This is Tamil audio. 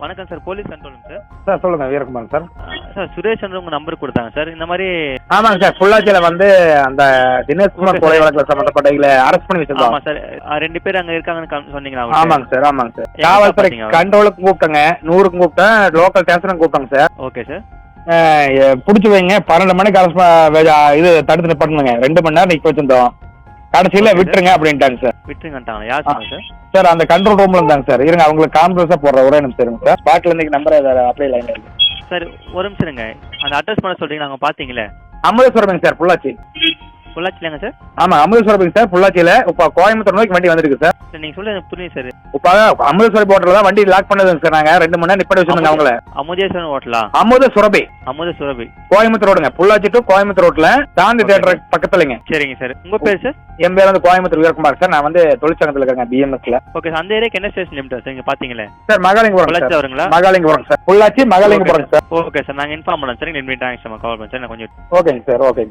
வணக்கம் சார், போலீஸ் கண்ட்ரோலுங்க சார். சார் சொல்லுங்க, வீரகுமார் சார். சார் சுரேஷ் உங்க நம்பர் கொடுத்தாங்க சார். இந்த மாதிரி ஆமாங்க சார், பொள்ளாச்சியில் வந்து அந்த தினேஷ்குமார் கொலை வழக்கில் சம்பந்தப்பட்டவங்களை அரெஸ்ட் பண்ணி வச்சிருந்தோம். ஆமாம் சார், 2 பேர் அங்கே இருக்காங்கன்னு சொன்னீங்களா? ஆமாங்க சார், ஆமாங்க சார். காவல்துறை கண்ட்ரோலுக்கு கூப்பிட்டேங்க, 100க்கு கூப்பிட்டேன், லோக்கல் ஸ்டேஷனுக்கு கூப்பிட்டாங்க சார். Okay sir. பிடிச்சி வைங்க, 12 மணிக்கு இது தடுத்து நிப்பாட்டுங்க, 2 மணி நேரம் நிற்க வச்சிருந்தோம். கடைசியில் விட்டுருங்க அப்படின்ட்டாங்க சார். விட்டுருங்கட்டாங்களா? யார் சொன்னாங்க சார்? சார் அந்த கண்ட்ரோல் ரூம்ல இருந்தாங்க சார். இருங்க, அவங்களுக்கு கான்ஃபரன்ஸாக போடுற ஒரே நிமிஷம் இருங்க சார். ஸ்பாட்ல இன்றைக்கி நம்பர் அப்ளை லைன் இருக்கு சார். ஒரு நிமிஷம் இருங்க, அந்த அட்ரஸ் பண்ண சொல்றீங்க, நாங்கள் பார்த்தீங்களே. அமுதேஸ்வரமிங்க சார், பொள்ளாச்சி. பொள்ளாச்சிலாங்க சார்? ஆமாம், அமுதேஸ்வரமிங்க சார், பொள்ளாச்சியில். இப்போ கோயம்புத்தூர் நோக்கி வண்டி வந்துருக்கு சார். நீங்கள் சொல்ல எனக்கு புரியுது சார். இப்போ அமுதேஸ்வரி போட்டில் தான் வண்டி லாக் பண்ணதுங்க சார். நாங்கள் 2 மணி நேரம் நிப்பாட்டி வச்சுருந்தோங்க அவங்கள. அமுதேஸ்வரன் ஹோட்டலா? அமுதசுரபி. அமுதசுரபி கோயம்புத்தூர் ரோடுங்க, பொள்ளாச்சி டு கோயம்புத்தூர் ரோட்ல சாந்தி தியேட்டர் பக்கத்துலங்க. சரிங்க சார். உங்கள் பேர் சார்? என் பேர் வந்து கோயம்புத்தூர் வீரகுமார் சார். நான் வந்து தொழிற்சங்கத்தில் இருக்கேன், பிஎம்எஸ்ல. Okay sir. அந்த ஏரியாக்கு என்ன ஸ்டேஷன் லிமிட் சார்? இங்கே பார்த்தீங்களே சார், மகாலிங்கபுரம். பொள்ளாச்சி வருங்களா? Mahalingapuram sir, Pollachi Mahalingapuram sir. Okay sir, நாங்கள் இன்ஃபார்ம் பண்ணோம் சார். நீங்கள் இன்வைட் ஆகிடுச்சு, கால் பண்ணேன் சார். நான் கொஞ்சம் ஓகேங்க சார். ஓகேங்க.